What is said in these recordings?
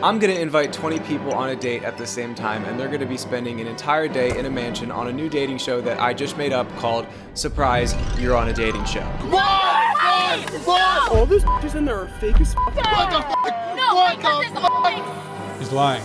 I'm gonna invite 20 people on a date at the same time, and they're gonna be spending an entire day in a mansion on a new dating show that I just made up called Surprise, You're on a Dating Show. What? All those bitches in there are fake as fuck. What the fuck? No, what because the it's fuck? always... He's lying.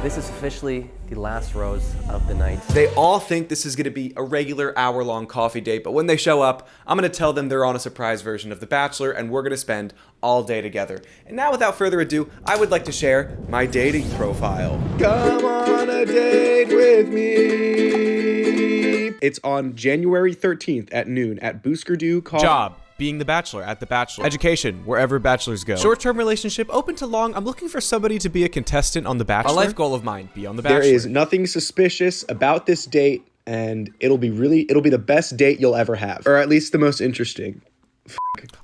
This is officially the last rose of the night. They all think this is gonna be a regular hour-long coffee date, but when they show up, I'm gonna tell them they're on a surprise version of The Bachelor, and we're gonna spend all day together. And now, without further ado, I would like to share my dating profile. Come on a date with me. It's on January 13th at noon at Bouscardu Coffee. Job: being the Bachelor at The Bachelor. Education: wherever bachelors go. Short-term relationship: open to long. I'm looking for somebody to be a contestant on The Bachelor. A life goal of mine: be on The Bachelor. There is nothing suspicious about this date, and it'll be the best date you'll ever have, or at least the most interesting.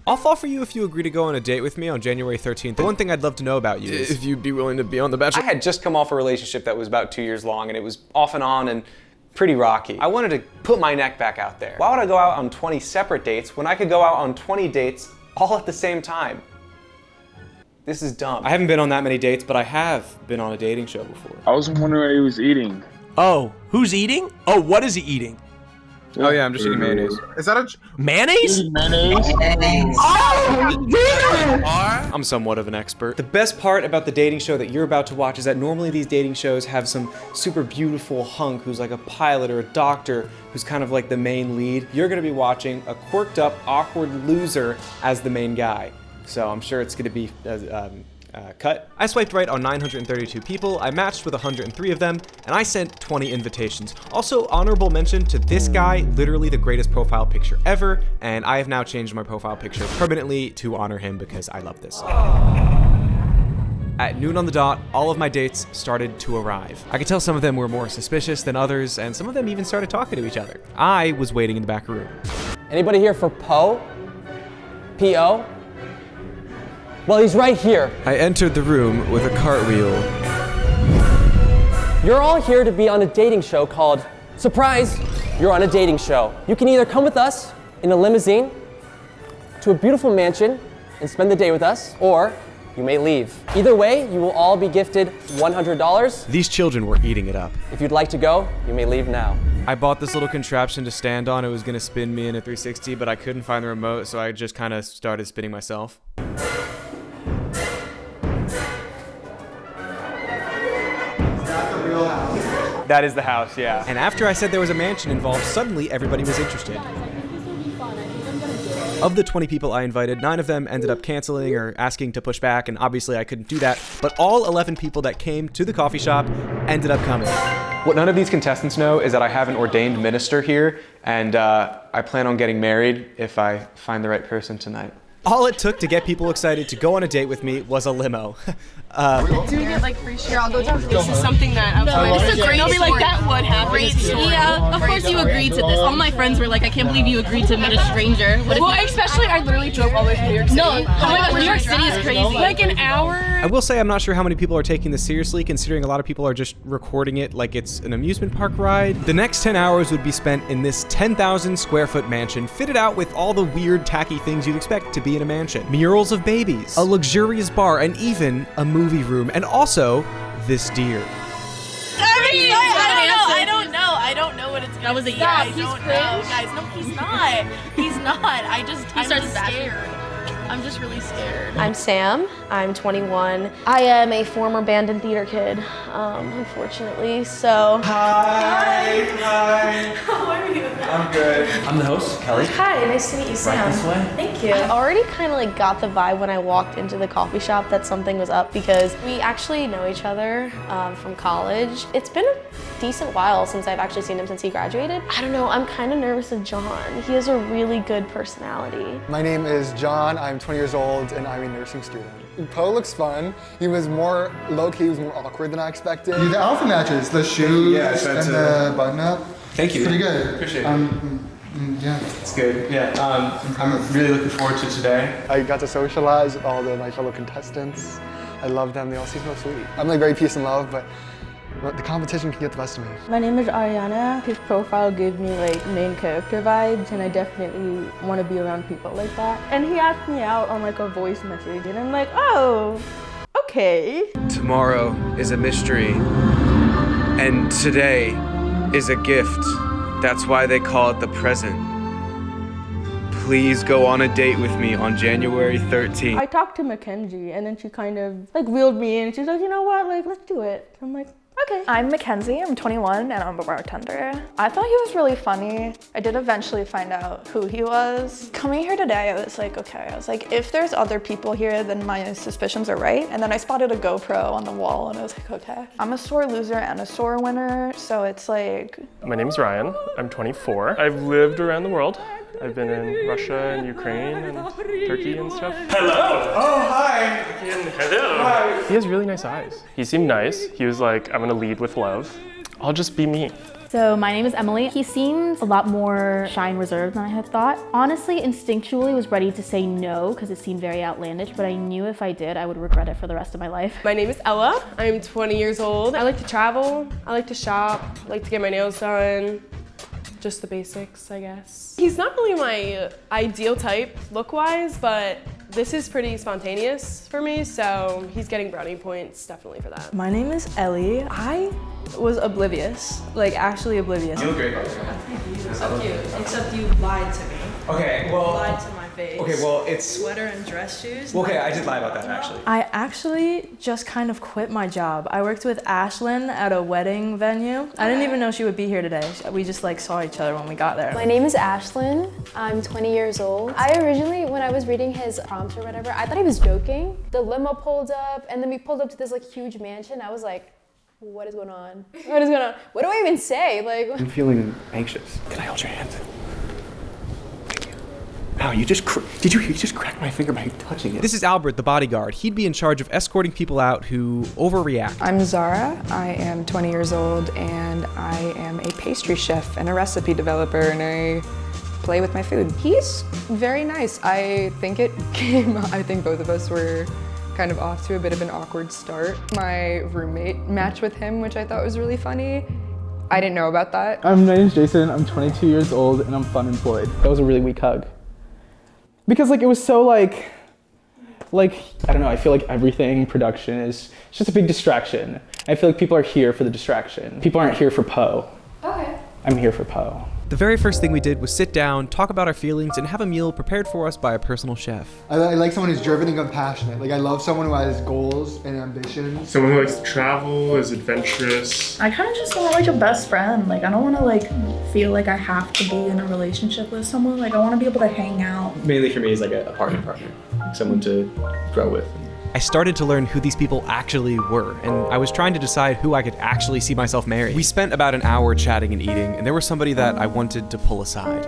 I'll fall for you if you agree to go on a date with me on January 13th. The one thing I'd love to know about you is if you'd be willing to be on The Bachelor. I had just come off a relationship that was about 2 years long, and it was off and on and pretty rocky. I wanted to put my neck back out there. Why would I go out on 20 separate dates when I could go out on 20 dates all at the same time? This is dumb. I haven't been on that many dates, but I have been on a dating show before. I was wondering what he was eating. Oh, who's eating? Oh, what is he eating? Oh yeah, I'm just eating mayonnaise. Is that a Mayonnaise? Mayonnaise? I'm somewhat of an expert. The best part about the dating show that you're about to watch is that normally these dating shows have some super beautiful hunk who's like a pilot or a doctor who's kind of like the main lead. You're gonna be watching a quirked up, awkward loser as the main guy. So I'm sure it's gonna be cut. I swiped right on 932 people, I matched with 103 of them, and I sent 20 invitations. Also, honorable mention to this guy, literally the greatest profile picture ever, and I have now changed my profile picture permanently to honor him because I love this. At noon on the dot, all of my dates started to arrive. I could tell some of them were more suspicious than others, and some of them even started talking to each other. I was waiting in the back room. Anybody here for Poe? P-O? Well, he's right here. I entered the room with a cartwheel. You're all here to be on a dating show called Surprise, You're on a Dating Show. You can either come with us in a limousine to a beautiful mansion and spend the day with us, or you may leave. Either way, you will all be gifted $100. These children were eating it up. If you'd like to go, you may leave now. I bought this little contraption to stand on. It was gonna spin me in a 360, but I couldn't find the remote, so I just kind of started spinning myself. That is the house, yeah. And after I said there was a mansion involved, suddenly everybody was interested. Of the 20 people I invited, 9 of them ended up canceling or asking to push back, and obviously I couldn't do that, but all 11 people that came to the coffee shop ended up coming. What none of these contestants know is that I have an ordained minister here, and I plan on getting married if I find the right person tonight. All it took to get people excited to go on a date with me was a limo. Do we get like free share? I'll go down. This is something that this is a great. They'll be like, that would happen. Yeah, of course you agreed to this. All my friends were like, I can't believe you agreed to meet a stranger. Well, especially I literally drove all the way from New York City. No, oh my God, New York City is crazy. Like an hour. I will say I'm not sure how many people are taking this seriously, considering a lot of people are just recording it like it's an amusement park ride. The next 10 hours would be spent in this 10,000 square foot mansion, fitted out with all the weird, tacky things you'd expect to be in a mansion. Murals of babies, a luxurious bar, and even a movie room, and also this deer. I don't know what it's gonna be. Stop, He's he's cringe. Guys, no, he's not. He's not. I'm just scared. I'm just really scared. I'm Sam, I'm 21. I am a former band and theater kid, unfortunately, so. Hi. How are you? I'm good. I'm the host, Kylie. Hi, nice to meet you, Sam. Right this way. Thank you. I already kind of like got the vibe when I walked into the coffee shop that something was up because we actually know each other from college. It's been a decent while since I've actually seen him since he graduated. I don't know, I'm kind of nervous of John. He has a really good personality. My name is John, I'm 20 years old and I'm a nursing student. Poe looks fun. He was more low-key, he was more awkward than I expected. The outfit matches, the shoes and the button-up. Thank you. Pretty good. Appreciate it. Yeah. It's good. Yeah. I'm really looking forward to today. I got to socialize with all my fellow contestants. I love them, they all seem so sweet. I'm like very peace and love, but the competition can get the best of me. My name is Ariana. His profile gave me like main character vibes, and I definitely want to be around people like that. And he asked me out on like a voice message, and I'm like, oh, Okay. Tomorrow is a mystery, and today is a gift. That's why they call it the present. Please go on a date with me on January 13th. I talked to Mackenzie, and then she kind of like reeled me in. She's like, you know what, like, let's do it. I'm like, okay. I'm Mackenzie, I'm 21, and I'm a bartender. I thought he was really funny. I did eventually find out who he was. Coming here today, I was like, okay. I was like, if there's other people here, then my suspicions are right. And then I spotted a GoPro on the wall, and I was like, okay. I'm a sore loser and a sore winner, so it's like... My name's Ryan, I'm 24. I've lived around the world. I've been in Russia and Ukraine and Turkey and stuff. Hello! Oh, hi! Hello! Hi. He has really nice eyes. He seemed nice. He was like, I'm gonna lead with love. I'll just be me. So my name is Emily. He seemed a lot more shy and reserved than I had thought. Honestly, instinctually was ready to say no because it seemed very outlandish, but I knew if I did, I would regret it for the rest of my life. My name is Ella. I'm 20 years old. I like to travel. I like to shop. I like to get my nails done. Just the basics, I guess. He's not really my ideal type look-wise, but this is pretty spontaneous for me, so he's getting brownie points definitely for that. My name is Ellie. I was oblivious, like actually oblivious. You look great. You're so cute, except you lied to me. Okay, well... You lied to my face. Okay, well, it's... Sweater and dress shoes. Okay, I did lie about that, actually. I actually just kind of quit my job. I worked with Ashlyn at a wedding venue. I didn't even know she would be here today. We just like saw each other when we got there. My name is Ashlyn. I'm 20 years old. I originally, when I was reading his prompts or whatever, I thought he was joking. The limo pulled up, and then we pulled up to this like huge mansion. I was like, what is going on? What is going on? What do I even say? Like, I'm feeling anxious. Can I hold your hand? Wow, you just cracked my finger by touching it. This is Albert, the bodyguard. He'd be in charge of escorting people out who overreact. I'm Zara. I am 20 years old, and I am a pastry chef and a recipe developer, and I play with my food. He's very nice. I think both of us were kind of off to a bit of an awkward start. My roommate matched with him, which I thought was really funny. I didn't know about that. My name's Jason. I'm 22 years old, and I'm fun employed. That was a really weak hug. Because like it was so like I don't know, I feel like everything production is just a big distraction. I feel like people are here for the distraction. People aren't here for Poe. Okay. I'm here for Poe. The very first thing we did was sit down, talk about our feelings, and have a meal prepared for us by a personal chef. I like someone who's driven and compassionate. Like I love someone who has goals and ambitions. Someone who likes to travel, is adventurous. I kind of just want like a best friend. Like I don't want to like feel like I have to be in a relationship with someone. Like I want to be able to hang out. Mainly for me is like a partner, someone to grow with. I started to learn who these people actually were, and I was trying to decide who I could actually see myself marrying. We spent about an hour chatting and eating, and there was somebody that I wanted to pull aside.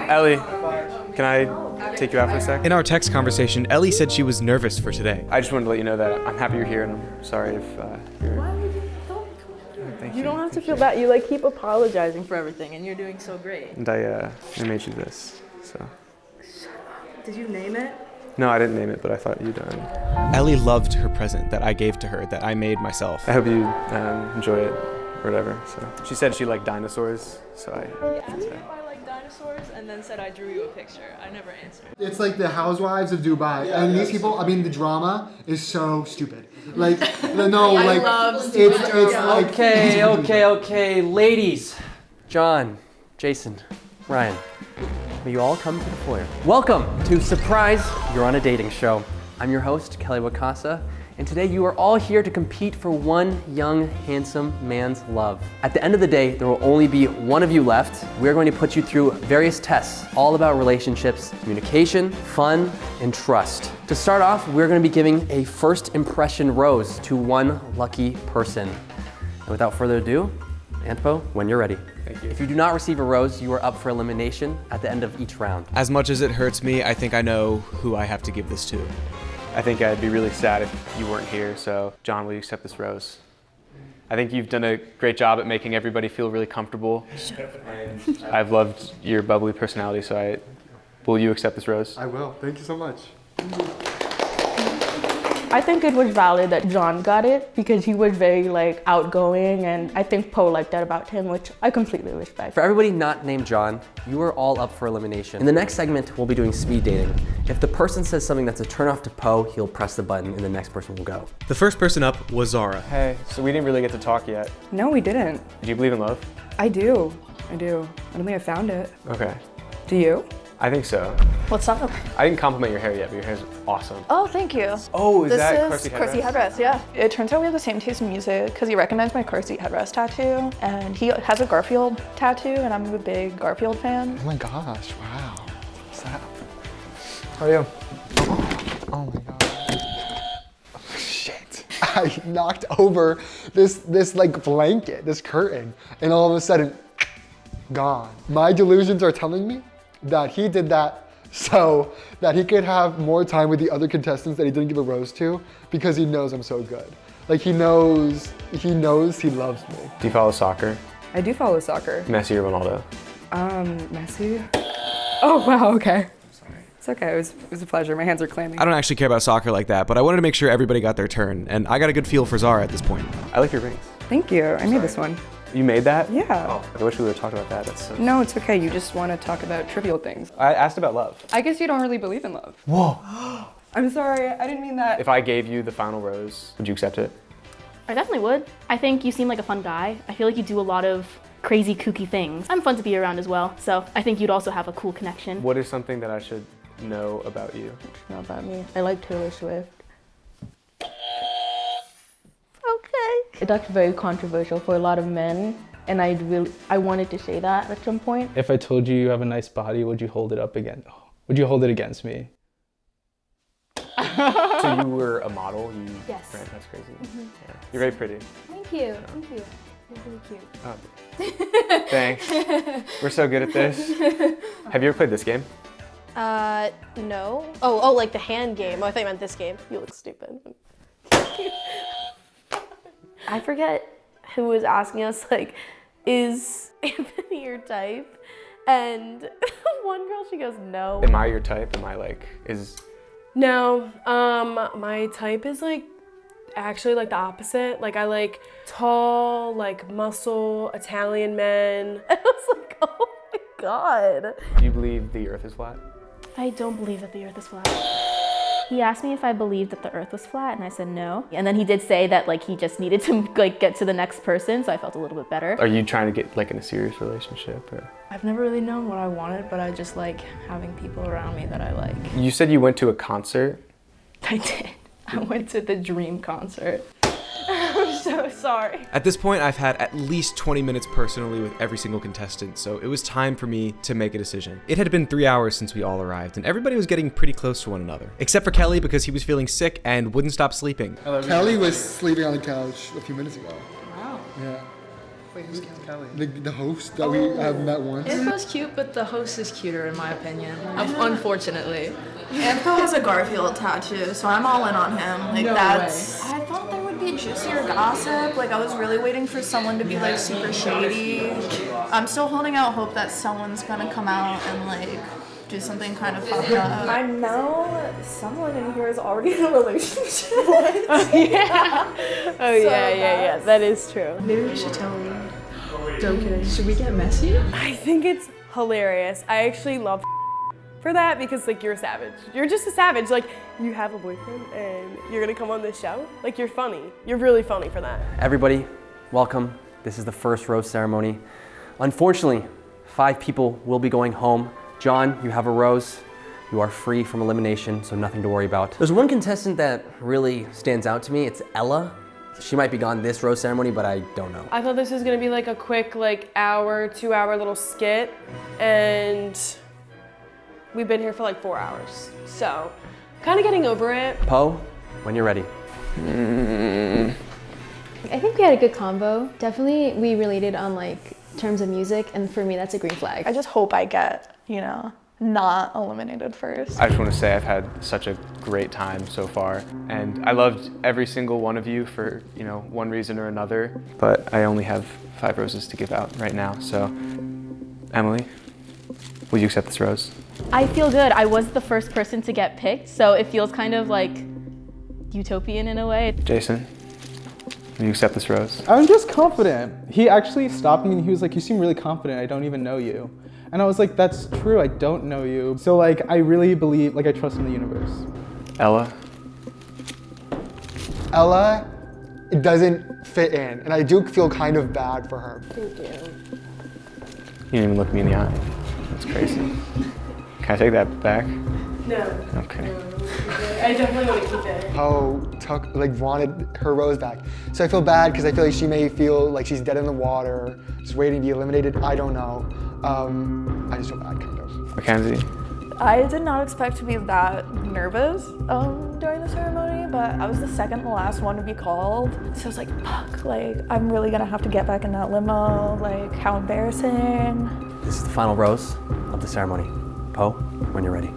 Ellie, can I take you out for a sec? In our text conversation, Ellie said she was nervous for today. I just wanted to let you know that I'm happy you're here, and I'm sorry if you're... Why would you? Thank you. You don't have to feel bad. You like keep apologizing for everything, and you're doing so great. And I made you this, so... Did you name it? No, I didn't name it, but I thought you'd... Ellie loved her present that I gave to her, that I made myself. I hope you enjoy it, or whatever, so... She said she liked dinosaurs, so I... asked me if I like dinosaurs, and then said I drew you a picture. I never answered. It's like the Housewives of Dubai, and these people. I mean, the drama is so stupid. Like, no, I like love it's like. Okay, ladies, John, Jason, Ryan. Will you all come to the foyer? Welcome to Surprise, You're on a Dating Show. I'm your host, Kelly Wakasa, and today you are all here to compete for one young, handsome man's love. At the end of the day, there will only be one of you left. We're going to put you through various tests, all about relationships, communication, fun, and trust. To start off, we're going to be giving a first impression rose to one lucky person. And without further ado, Antpo, when you're ready. Thank you. If you do not receive a rose, you are up for elimination at the end of each round. As much as it hurts me, I think I know who I have to give this to. I think I'd be really sad if you weren't here, so John, will you accept this rose? I think you've done a great job at making everybody feel really comfortable. And I've loved your bubbly personality, so will you accept this rose? I will. Thank you so much. I think it was valid that John got it because he was very like outgoing, and I think Poe liked that about him, which I completely respect. For everybody not named John, you are all up for elimination. In the next segment, we'll be doing speed dating. If the person says something that's a turnoff to Poe, he'll press the button and the next person will go. The first person up was Zara. Hey, so we didn't really get to talk yet. No, we didn't. Do you believe in love? I do. I do. I don't think I found it. Okay. Do you? I think so. What's up? I didn't compliment your hair yet, but your hair's awesome. Oh, thank you. Oh, is that This Kersey is Kersey headrest, yeah. It turns out we have the same taste in music because he recognized my Kersey headrest tattoo, and he has a Garfield tattoo, and I'm a big Garfield fan. Oh my gosh, wow. What's that? How are you? Oh my god. Shit. I knocked over this like blanket, this curtain, and all of a sudden, gone. My delusions are telling me that he did that so that he could have more time with the other contestants that he didn't give a rose to because he knows I'm so good. Like he knows he loves me. Do you follow soccer? I do follow soccer. Messi or Ronaldo? Messi? Oh, wow, okay. Sorry. It's okay, it was a pleasure. My hands are clammy. I don't actually care about soccer like that, but I wanted to make sure everybody got their turn, and I got a good feel for Zara at this point. I like your rings. Thank you, I made this one. You made that? Yeah. Oh, I wish we would have talked about that. That's so... No, it's okay. You just want to talk about trivial things. I asked about love. I guess you don't really believe in love. Whoa. I'm sorry. I didn't mean that. If I gave you the final rose, would you accept it? I definitely would. I think you seem like a fun guy. I feel like you do a lot of crazy, kooky things. I'm fun to be around as well, so I think you'd also have a cool connection. What is something that I should know about you? Not about me. I like Taylor Swift. Okay. That's very controversial for a lot of men, and I wanted to say that at some point. If I told you you have a nice body, would you hold it up again? Would you hold it against me? So you were a model? Yes. Right, that's crazy. Mm-hmm. Yeah. You're very pretty. Thank you. Thank you. You're really cute. Oh. Thanks. We're so good at this. Have you ever played this game? No. Oh, like the hand game. Oh, I thought you meant this game. You look stupid. I forget who was asking us, like, is Anthony your type? And one girl, she goes, no. Am I your type? Am I like, No, my type is like actually like the opposite. Like I like tall, like muscle, Italian men. I was like, oh my God. Do you believe the earth is flat? I don't believe that the earth is flat. He asked me if I believed that the earth was flat, and I said no. And then he did say that like he just needed to like get to the next person, so I felt a little bit better. Are you trying to get like in a serious relationship? Or? I've never really known what I wanted, but I just like having people around me that I like. You said you went to a concert? I did. I went to the Dream concert. I'm so sorry. At this point, I've had at least 20 minutes personally with every single contestant, so it was time for me to make a decision. It had been 3 hours since we all arrived, and everybody was getting pretty close to one another. Except for Kelly, because he was feeling sick and wouldn't stop sleeping. Kelly was sleeping on the couch a few minutes ago. Wow. Yeah. Wait, who's Kelly? The host that we have met once. Info's cute, but the host is cuter in my opinion. Unfortunately. Info has a Garfield tattoo, so I'm all in on him. Like No that's. I thought there would be juicier gossip. Like I was really waiting for someone to be like super shady. I'm still holding out hope that someone's gonna come out and like do something kind of fucked up. I know someone in here is already in a relationship. Oh yeah. That is true. Maybe we should tell him. No kidding. Should we get messy? I think it's hilarious. I actually love for that because like you're a savage. You're just a savage. Like you have a boyfriend and you're gonna come on this show. Like you're funny. You're really funny for that. Everybody, welcome. This is the first rose ceremony. Unfortunately, 5 people will be going home. John, you have a rose. You are free from elimination, so nothing to worry about. There's one contestant that really stands out to me. It's Ella. She might be gone this rose ceremony, but I don't know. I thought this was gonna be like a quick like hour, 2 hour little skit, and we've been here for like 4 hours. So, kind of getting over it. Poe, when you're ready. I think we had a good combo. Definitely we related on like terms of music, and for me that's a green flag. I just hope I get, not eliminated first. I just want to say I've had such a great time so far, and I loved every single one of you for, one reason or another, but I only have 5 roses to give out right now, so Emily, will you accept this rose? I feel good. I was the first person to get picked, so it feels kind of like utopian in a way. Jason, will you accept this rose? I'm just confident. He actually stopped me and he was like, you seem really confident, I don't even know you. And I was like, that's true, I don't know you. So like, I really believe, like I trust in the universe. Ella? Ella, it doesn't fit in, and I do feel kind of bad for her. Thank you. You didn't even look me in the eye. That's crazy. Can I take that back? No. Okay. I definitely want to keep it. Wanted her rose back. So I feel bad because I feel like she may feel like she's dead in the water, just waiting to be eliminated. I don't know. I just feel bad, kind of. Mackenzie? I did not expect to be that nervous during the ceremony, but I was the second to last one to be called. So I was like, fuck, like, I'm really gonna have to get back in that limo. Like, how embarrassing. This is the final rose of the ceremony. Poe, when you're ready.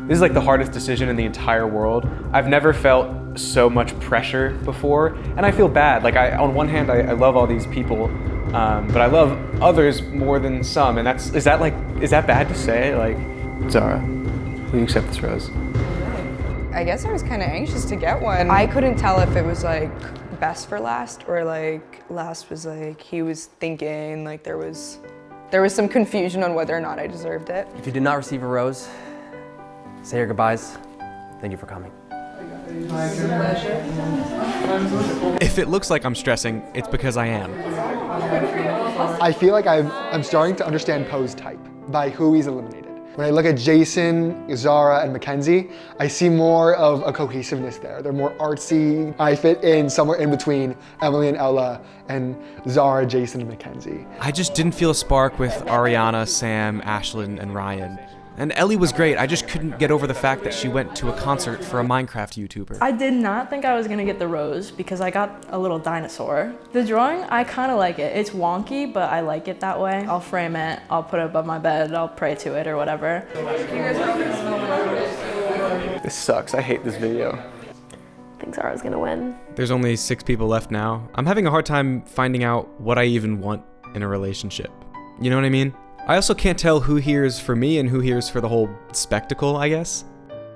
This is like the hardest decision in the entire world. I've never felt so much pressure before, and I feel bad. Like on one hand, I love all these people, but I love others more than some, and is that bad to say? Like, Zara, will you accept this rose? I guess I was kind of anxious to get one. I couldn't tell if it was like best for last or like last was like he was thinking like there was some confusion on whether or not I deserved it. If you did not receive a rose, say your goodbyes. Thank you for coming. If it looks like I'm stressing, it's because I am. I feel like I'm starting to understand Poe's type by who he's eliminated. When I look at Jason, Zara, and Mackenzie, I see more of a cohesiveness there. They're more artsy. I fit in somewhere in between Emily and Ella and Zara, Jason, and Mackenzie. I just didn't feel a spark with Ariana, Sam, Ashlyn, and Ryan. And Ellie was great, I just couldn't get over the fact that she went to a concert for a Minecraft YouTuber. I did not think I was gonna get the rose because I got a little dinosaur. The drawing, I kind of like it. It's wonky, but I like it that way. I'll frame it, I'll put it above my bed, I'll pray to it or whatever. This sucks, I hate this video. I think Zara's gonna win. There's only 6 people left now. I'm having a hard time finding out what I even want in a relationship. You know what I mean? I also can't tell who here's for me and who here's for the whole spectacle, I guess.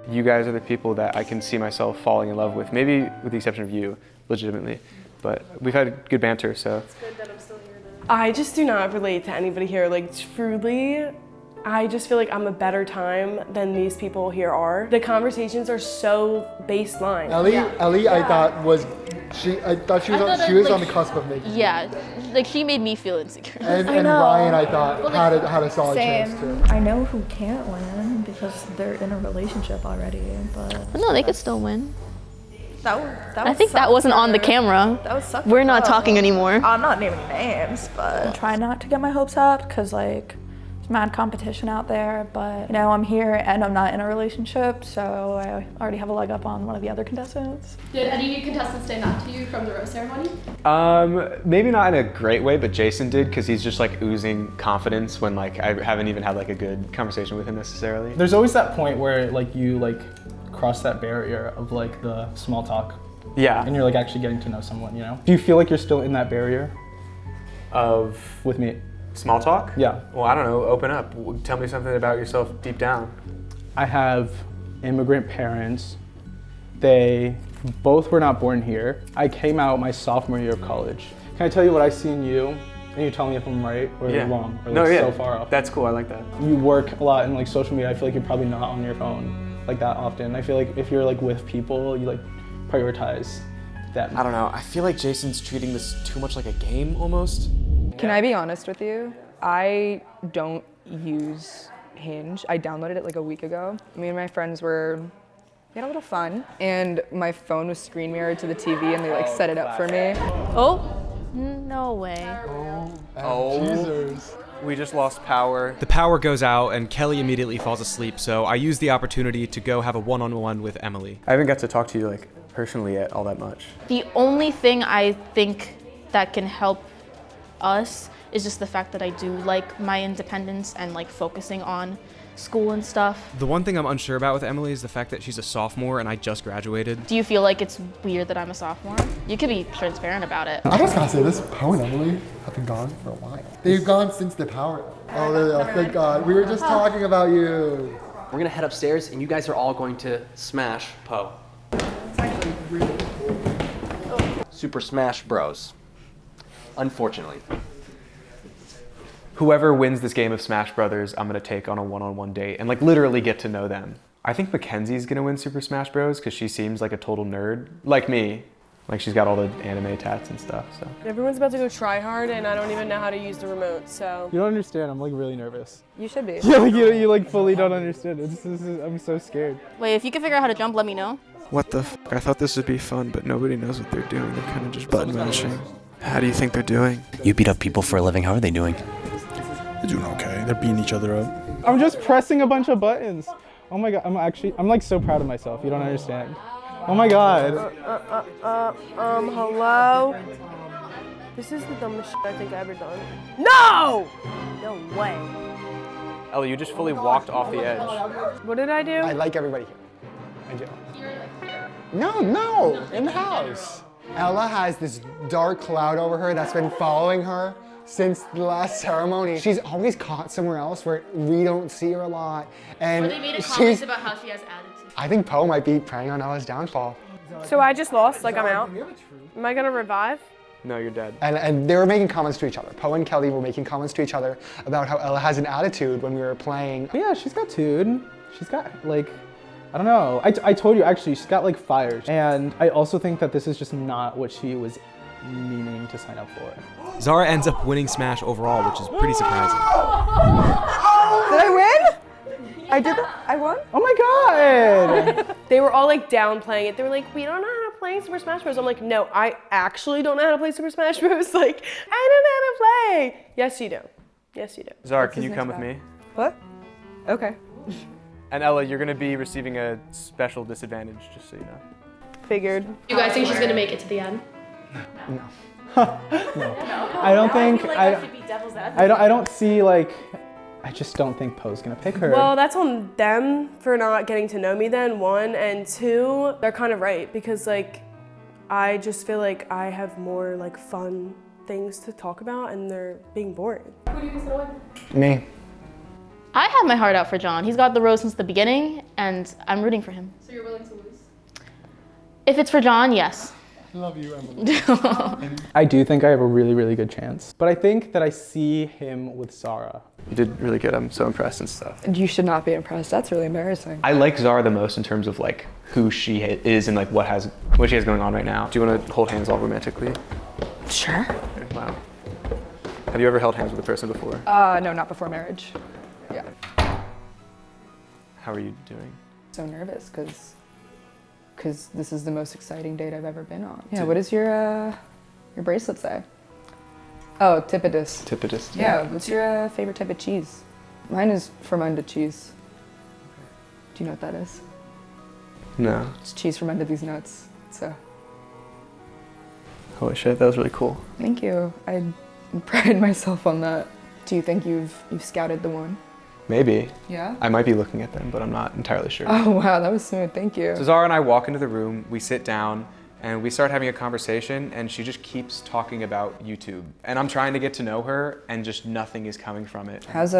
You guys are the people that I can see myself falling in love with, maybe with the exception of you, legitimately. But we've had good banter, so. It's good that I'm still here then. I just do not relate to anybody here. Like, truly, I just feel like I'm a better time than these people here are. The conversations are so baseline. Ellie, I thought she was on the cusp of making. Yeah, like she made me feel insecure. And Ryan, I thought, had a solid chance too. I know who can't win because they're in a relationship already, but No, they could still win. I think that wasn't on the camera. That was suck. We're not talking anymore. I'm not naming names, but I try not to get my hopes up because like there's mad competition out there, but you know, I'm here and I'm not in a relationship, so I already have a leg up on one of the other contestants. Did any contestants stand out to you from the rose ceremony? Maybe not in a great way, but Jason did, because he's just like oozing confidence when like I haven't even had like a good conversation with him necessarily. There's always that point where like you like cross that barrier of like the small talk. Yeah. And you're like actually getting to know someone, you know? Do you feel like you're still in that barrier? With me? Small talk? Yeah. Well, I don't know, open up. Tell me something about yourself deep down. I have immigrant parents. They both were not born here. I came out my sophomore year of college. Can I tell you what I see in you? And you tell me if I'm right or wrong, or like so far off. That's cool, I like that. You work a lot in like social media. I feel like you're probably not on your phone like that often. I feel like if you're like with people, you like prioritize them. I don't know, I feel like Jason's treating this too much like a game almost. Can I be honest with you? I don't use Hinge. I downloaded it like a week ago. Me and my friends we had a little fun, and my phone was screen mirrored to the TV and they like set it up for me. Oh, no way. Jesus. We just lost power. The power goes out and Kelly immediately falls asleep, so I use the opportunity to go have a one-on-one with Emily. I haven't got to talk to you like personally yet all that much. The only thing I think that can help us is just the fact that I do like my independence and like focusing on school and stuff. The one thing I'm unsure about with Emily is the fact that she's a sophomore and I just graduated. Do you feel like it's weird that I'm a sophomore? You could be transparent about it. I just gotta say, this Poe and Emily have been gone for a while. They've gone since the power. Oh, there they are. Thank God. We were just talking about you. We're gonna head upstairs and you guys are all going to smash Poe. Super Smash Bros. Unfortunately. Whoever wins this game of Smash Brothers, I'm gonna take on a one-on-one date and like literally get to know them. I think Mackenzie's gonna win Super Smash Bros. Because she seems like a total nerd, like me. Like she's got all the anime tats and stuff, so. Everyone's about to go try hard and I don't even know how to use the remote, so. You don't understand, I'm like really nervous. You should be. Yeah, like, you like fully don't understand. I'm so scared. Wait, if you can figure out how to jump, let me know. What the f? I thought this would be fun, but nobody knows what they're doing. They're kind of just button mashing. How do you think they're doing? You beat up people for a living. How are they doing? They're doing okay. They're beating each other up. I'm just pressing a bunch of buttons. Oh my god, I'm like so proud of myself. You don't understand. Oh my god. Hello? This is the dumbest shit I think I've ever done. No! No way. Ella, you just fully walked off the edge. What did I do? I like everybody here. I do. No, in the house. Ella has this dark cloud over her that's been following her since the last ceremony. She's always caught somewhere else where we don't see her a lot. And Or they made a comment about how she has attitude. I think Poe might be preying on Ella's downfall. So I just lost, like I'm out. Am I gonna revive? No, you're dead. And they were making comments to each other. Poe and Kelly were making comments to each other about how Ella has an attitude when we were playing. But yeah, she's got tude. She's got like, I don't know. I told you actually, she's got like fires. And I also think that this is just not what she was meaning to sign up for. Zara ends up winning Smash overall, which is pretty surprising. Did I win? I did that? I won? Oh my god! They were all like downplaying it. They were like, we don't know how to play Super Smash Bros. I'm like, no, I actually don't know how to play Super Smash Bros. Like, I don't know how to play. Yes, you do. Yes, you do. Zara, can you come with me? What? Okay. And Ella, you're gonna be receiving a special disadvantage, just so you know. Figured. You guys think she's gonna make it to the end? No. I don't think, I don't see like, I just don't think Poe's gonna pick her. Well, that's on them for not getting to know me then, one. And two, they're kind of right because like, I just feel like I have more like fun things to talk about and they're being boring. Who do you think's gonna win? Me. I have my heart out for John. He's got the rose since the beginning, and I'm rooting for him. So you're willing to lose? If it's for John, yes. I love you, Emily. I do think I have a really, really good chance. But I think that I see him with Zara. You did really good. I'm so impressed and stuff. You should not be impressed. That's really embarrassing. I like Zara the most in terms of like who she is and like what she has going on right now. Do you want to hold hands all romantically? Sure. Wow. Have you ever held hands with a person before? No, not before marriage. Yeah. How are you doing? So nervous because this is the most exciting date I've ever been on. Yeah. What does your bracelet say? Oh, Tipidus. Tipidus. Yeah. What's your favorite type of cheese? Mine is fermented cheese. Do you know what that is? No. It's cheese fermented these nuts. So. Holy shit, that was really cool. Thank you. I pride myself on that. Do you think you've scouted the one? Maybe. Yeah? I might be looking at them, but I'm not entirely sure. Oh wow, that was smooth, thank you. So Zara and I walk into the room, we sit down, and we start having a conversation, and she just keeps talking about YouTube. And I'm trying to get to know her, and just nothing is coming from it. How's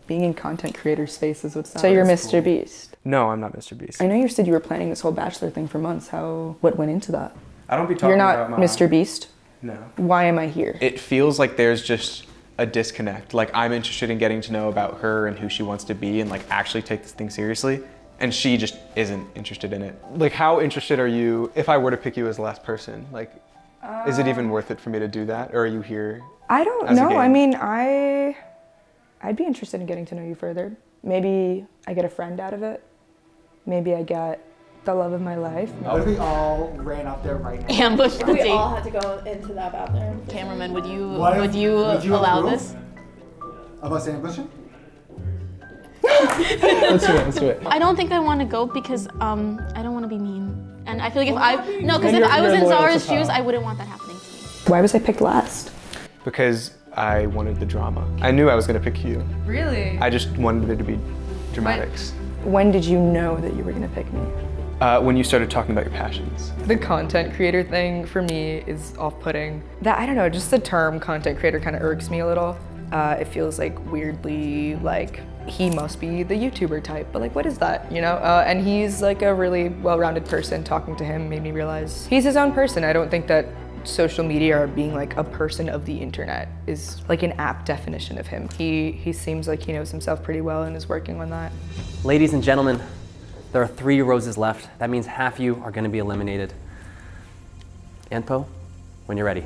being in content creator spaces with that? So you're Mr. Beast? No, I'm not Mr. Beast. I know you said you were planning this whole Bachelor thing for months. What went into that? I don't be talking You're not about Mr. Beast? No. Why am I here? It feels like there's just a disconnect. Like I'm interested in getting to know about her and who she wants to be and like actually take this thing seriously. And she just isn't interested in it. Like how interested are you if I were to pick you as the last person? Like, is it even worth it for me to do that? Or are you here? I don't know. I mean, I'd be interested in getting to know you further. Maybe I get a friend out of it. Maybe I get the love of my life. What if we all ran up there right now? Ambush the We date. all had to go into that bathroom. Cameraman, would you Would you allow approve this? Of us ambushing? Let's do it. I don't think I want to go because I don't want to be mean. And I feel like if I was you're in loyal Zara's to Poe. shoes, I wouldn't want that happening to me. Why was I picked last? Because I wanted the drama. I knew I was gonna pick you. Really? I just wanted there to be dramatics. When did you know that you were gonna pick me? When you started talking about your passions. The content creator thing for me is off-putting. I don't know, just the term content creator kind of irks me a little. It feels like weirdly like he must be the YouTuber type, but like, what is that, you know? And he's like a really well-rounded person. Talking to him made me realize he's his own person. I don't think that social media or being like a person of the internet is like an apt definition of him. He seems like he knows himself pretty well and is working on that. Ladies and gentlemen, there are 3 roses left. That means half you are gonna be eliminated. And Poe, when you're ready.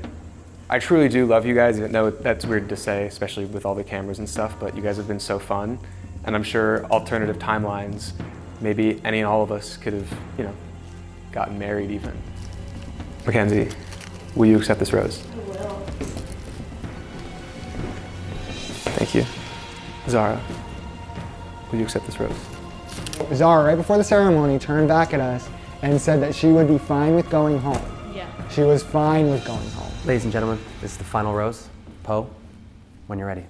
I truly do love you guys. I know that's weird to say, especially with all the cameras and stuff, but you guys have been so fun. And I'm sure alternative timelines, maybe any and all of us could have, you know, gotten married even. Mackenzie, will you accept this rose? I will. Thank you. Zara, will you accept this rose? Zara, right before the ceremony, turned back at us and said that she would be fine with going home. Yeah. She was fine with going home. Ladies and gentlemen, this is the final rose. Poe, when you're ready.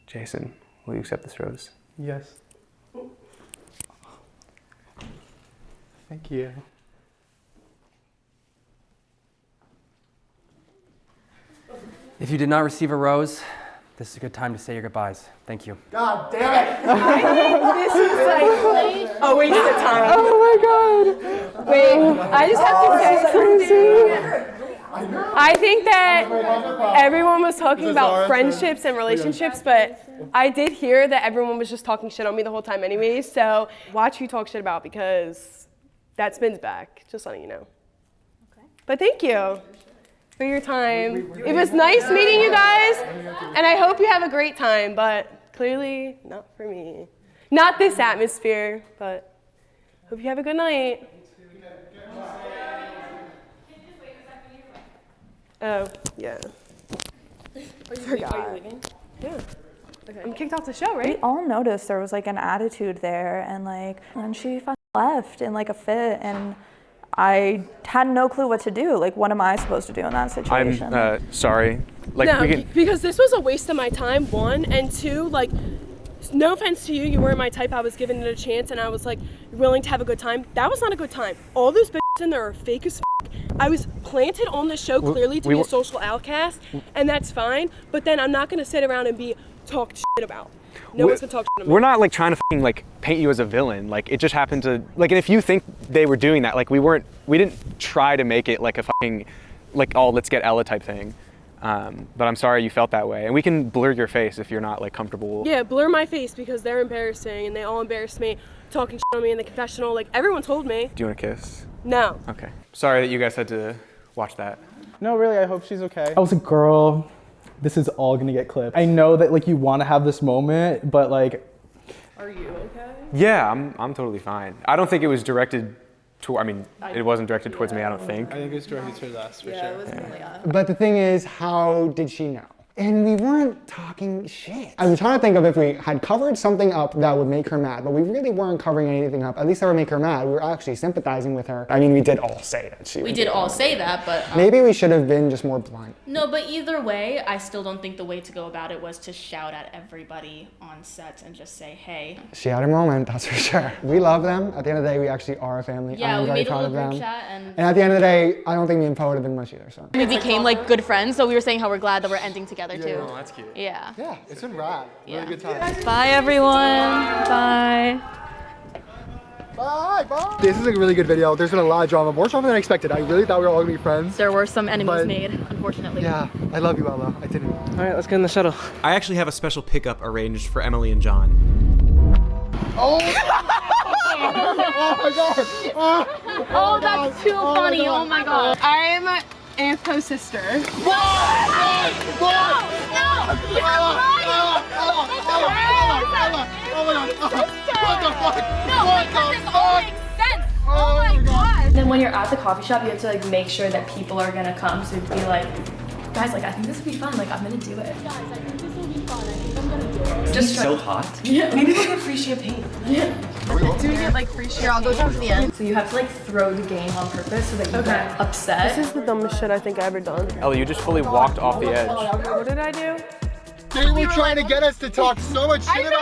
Jason, will you accept this rose? Yes. Thank you. If you did not receive a rose, this is a good time to say your goodbyes. Thank you. God damn it! This is like a waste of time. Oh my god! Wait, I just have to say something. I think that everyone was talking about friendships and relationships, but I did hear that everyone was just talking shit on me the whole time anyways, so watch who you talk shit about because that spins back, just letting you know. Okay. But thank you for your time. It was nice meeting you guys, and I hope you have a great time, but clearly not for me. Not this atmosphere, but hope you have a good night. Oh, yeah. Are you leaving? Yeah. Okay. I'm kicked off the show, right? We all noticed there was like an attitude there, and then she fucking left in like a fit, and I had no clue what to do. Like, what am I supposed to do in that situation? I'm sorry. Like, no, because this was a waste of my time, 1, and 2, like, no offense to you, you weren't my type. I was giving it a chance, and I was like willing to have a good time. That was not a good time. All those bitches in there are fake as f***. I was planted on this show clearly to be a social outcast, and that's fine, but then I'm not gonna sit around and be talked shit about. No one's gonna talk shit about me. We're not like trying to fucking like paint you as a villain. Like, it just happened to, like, and if you think they were doing that, like, we didn't try to make it like a fucking, like, oh, let's get Ella type thing. But I'm sorry you felt that way, and we can blur your face if you're not like comfortable. Yeah, blur my face because they're embarrassing, and they all embarrassed me, talking shit on me in the confessional. Like, everyone told me. Do you want a kiss? No. Okay. Sorry that you guys had to watch that. No, really, I hope she's okay. I was a girl. This is all gonna get clipped. I know that like you want to have this moment, but like. Are you okay? Yeah, I'm totally fine. I don't think it was directed to, I mean, it wasn't directed towards me, I don't think. I think it was directed towards us, for sure. It was really us. But the thing is, how did she know? And we weren't talking shit. I'm trying to think of if we had covered something up that would make her mad, but we really weren't covering anything up, at least that would make her mad. We were actually sympathizing with her. I mean, we did all say that she We did all say that, but... maybe we should have been just more blunt. No, but either way, I still don't think the way to go about it was to shout at everybody on set and just say, hey. She had her moment, that's for sure. We love them. At the end of the day, we actually are a family. Yeah, I'm we very made a proud of little them. group chat and at the end of the day, I don't think me and Poe would have been much either, so. we became like good friends, so we were saying how we're glad that we're ending together too. Oh, that's cute. Yeah. Yeah, it's been rad. Really good time. Bye, everyone. Bye. Bye, bye. This is a really good video. There's been a lot of drama, more drama than I expected. I really thought we were all gonna be friends. There were some enemies made, unfortunately. Yeah, I love you, Ella. I didn't. All right, let's get in the shuttle. I actually have a special pickup arranged for Emily and John. Oh! Oh my god! Oh, that's too funny. Oh my god. I'm Aunt Poe's sister. What? Then when you're at the coffee shop, you have to like make sure that people are gonna come. So be like, guys, like I think this would be fun. Like I'm gonna do it. Guys, I think this will be fun. I think I'm gonna do it. Just so hot. Yeah. Maybe we'll get free champagne. Yeah. Do we get like free shit? Here, I'll go towards the end. So you have to like throw the game on purpose so that you get upset. This is the dumbest shit I think I've ever done. Ella, you just fully walked off the edge. What did I do? They were trying to get us to talk so much shit about you.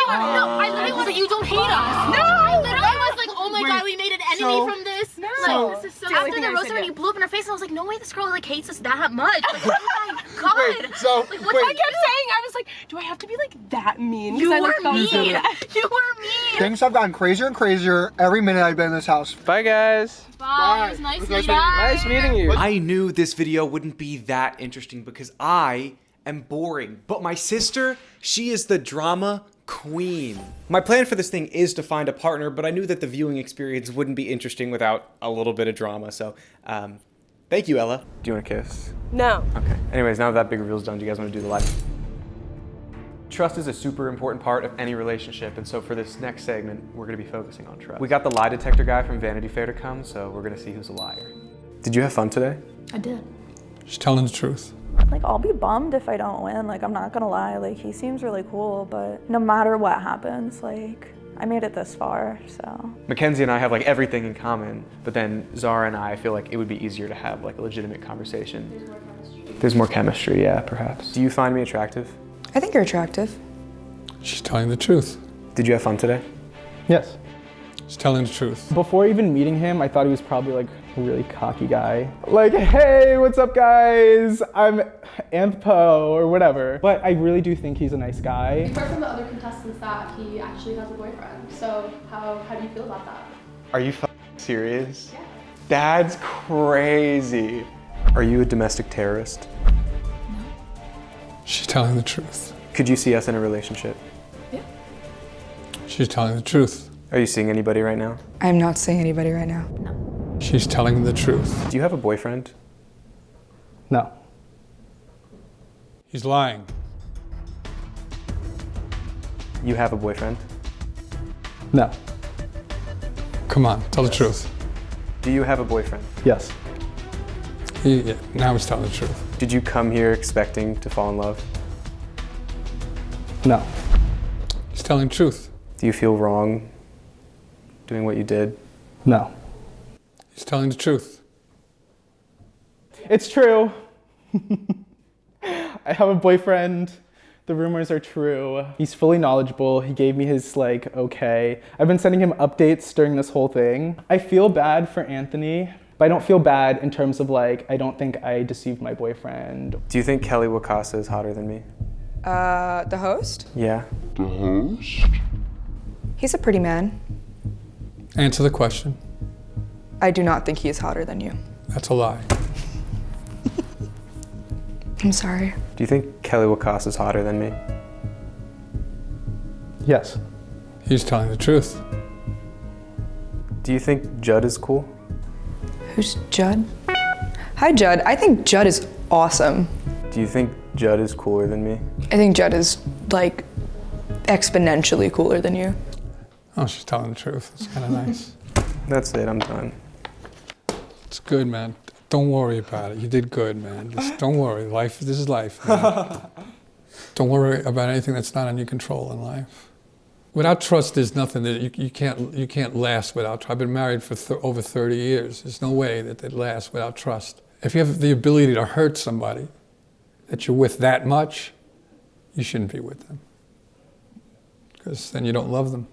I literally was like, you don't hate us. No. I literally was like, oh my God, we made an enemy from this. No. Like, this is so after the roast when you blew up in her face, and I was like, no way, this girl like hates us that much. Like, oh my God. Wait, so, like, what I kept saying, I was like, do I have to be like that mean? You were mean. You were mean. Things have gotten crazier and crazier every minute I've been in this house. Bye, guys. Bye. It was nice meeting you. Nice meeting you. I knew this video wouldn't be that interesting because I am boring. But my sister, she is the drama queen. My plan for this thing is to find a partner, but I knew that the viewing experience wouldn't be interesting without a little bit of drama. So, thank you, Ella. Do you want to kiss? No. Okay. Anyways, now that big reveal's done, do you guys want to do the live? Trust is a super important part of any relationship, and so for this next segment, we're going to be focusing on trust. We got the lie detector guy from Vanity Fair to come, so we're going to see who's a liar. Did you have fun today? I did. She's telling the truth. Like, I'll be bummed if I don't win. Like, I'm not gonna lie. Like, he seems really cool, but no matter what happens, like, I made it this far, so. Mackenzie and I have like everything in common, but then Zara and I feel like it would be easier to have like a legitimate conversation. There's more chemistry, yeah, perhaps. Do you find me attractive? I think you're attractive. She's telling the truth. Did you have fun today? Yes. She's telling the truth. Before even meeting him, I thought he was probably like a really cocky guy. Like, hey, what's up guys? I'm Anthpo or whatever. But I really do think he's a nice guy. We've heard from the other contestants that he actually has a boyfriend. So how do you feel about that? Are you serious? Yeah. That's crazy. Are you a domestic terrorist? She's telling the truth. Could you see us in a relationship? Yeah. She's telling the truth. Are you seeing anybody right now? I'm not seeing anybody right now. No. She's telling the truth. Do you have a boyfriend? No. He's lying. You have a boyfriend? No. Come on, tell the truth. Do you have a boyfriend? Yes. Yeah, now he's telling the truth. Did you come here expecting to fall in love? No. He's telling the truth. Do you feel wrong doing what you did? No. He's telling the truth. It's true. I have a boyfriend. The rumors are true. He's fully knowledgeable. He gave me his okay. I've been sending him updates during this whole thing. I feel bad for Anthony, but I don't feel bad in terms of I don't think I deceived my boyfriend. Do you think Kelly Wakasa is hotter than me? The host? Yeah. The host? He's a pretty man. Answer the question. I do not think he is hotter than you. That's a lie. I'm sorry. Do you think Kelly Wakasa is hotter than me? Yes. He's telling the truth. Do you think Judd is cool? Who's Judd? Hi, Judd. I think Judd is awesome. Do you think Judd is cooler than me? I think Judd is, exponentially cooler than you. Oh, she's telling the truth. It's kind of nice. That's it, I'm done. It's good, man. Don't worry about it. You did good, man. Just don't worry. This is life, man. Don't worry about anything that's not in your control in life. Without trust, there's nothing that you can't last without trust. I've been married for over 30 years. There's no way that it lasts without trust. If you have the ability to hurt somebody that you're with that much, you shouldn't be with them. Because then you don't love them.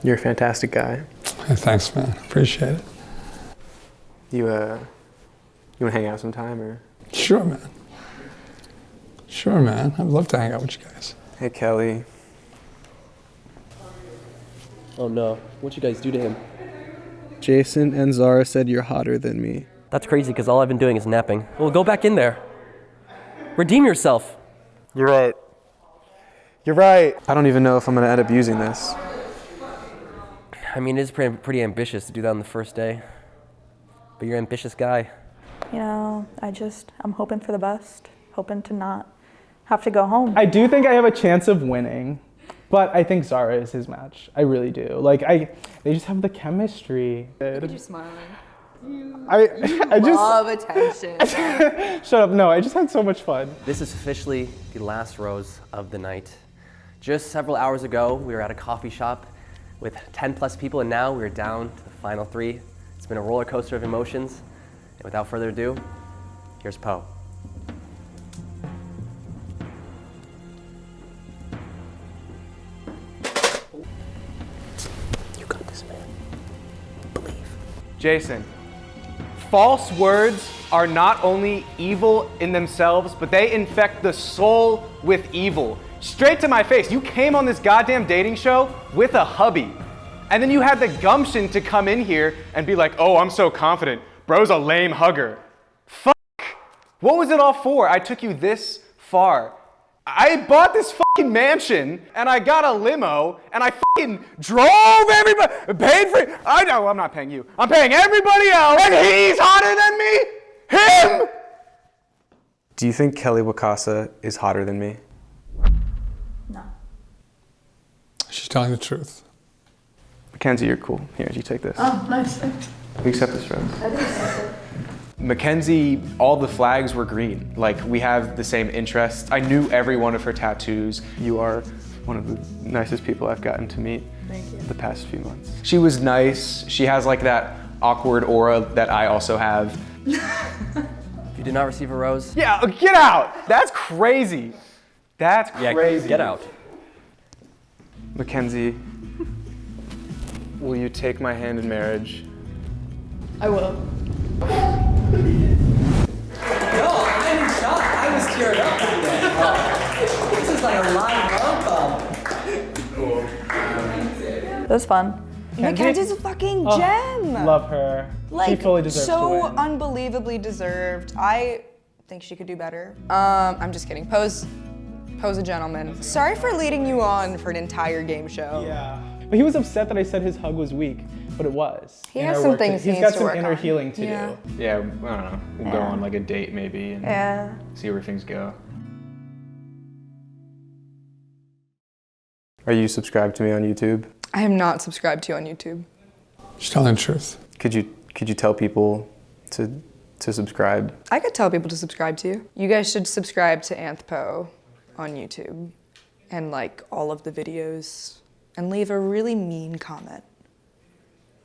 You're a fantastic guy. Hey, thanks, man. Appreciate it. You want to hang out sometime, or? Sure, man. Sure, man. I'd love to hang out with you guys. Hey, Kelly. Oh no, what'd you guys do to him? Jason and Zara said you're hotter than me. That's crazy because all I've been doing is napping. Well, go back in there. Redeem yourself. You're right. You're right. I don't even know if I'm going to end up using this. I mean, it is pretty ambitious to do that on the first day. But you're an ambitious guy. You know, I'm hoping for the best, hoping to not have to go home. I do think I have a chance of winning, but I think Zara is his match. I really do. They just have the chemistry. Look at you smiling. I just love attention. Shut up. No, I just had so much fun. This is officially the last rose of the night. Just several hours ago, we were at a coffee shop with 10 plus people, and now we're down to the final 3. It's been a roller coaster of emotions. And without further ado, here's Poe. Jason, false words are not only evil in themselves, but they infect the soul with evil. Straight to my face. You came on this goddamn dating show with a hubby. And then you had the gumption to come in here and be like, oh, I'm so confident. Bro's a lame hugger. Fuck. What was it all for? I took you this far. I bought this fucking mansion and I got a limo and I fucking drove everybody, paid for it. I know, I'm not paying you. I'm paying everybody else and he's hotter than me. Him! Do you think Kelly Wakasa is hotter than me? No. She's telling the truth. Mackenzie, you're cool. Here, you take this. Oh, nice. Thanks. We accept this, Rose. I do accept it. Mackenzie, all the flags were green. Like, we have the same interests. I knew every one of her tattoos. You are one of the nicest people I've gotten to meet the past few months. She was nice. She has like that awkward aura that I also have. You did not receive a rose? Yeah, get out! That's crazy. That's crazy. Get out. Mackenzie, will you take my hand in marriage? I will. No, I'm in shock. I was teared up back then. This is like a live rom-com. Cool. That was fun. Mackenzie's a fucking gem. Love her. Like, she fully deserves to so win. unbelievably deserved. I think she could do better. I'm just kidding. Pose a gentleman. Sorry for leading you on for an entire game show. Yeah. But he was upset that I said his hug was weak, but it was. He has some things he He's needs got to some work inner on. healing to Yeah. do. Yeah, I don't know. We'll go on like a date maybe and see where things go. Are you subscribed to me on YouTube? I am not subscribed to you on YouTube. She's telling the truth. Could you tell people to subscribe? I could tell people to subscribe to you. You guys should subscribe to Anthpo on YouTube and like all of the videos and leave a really mean comment.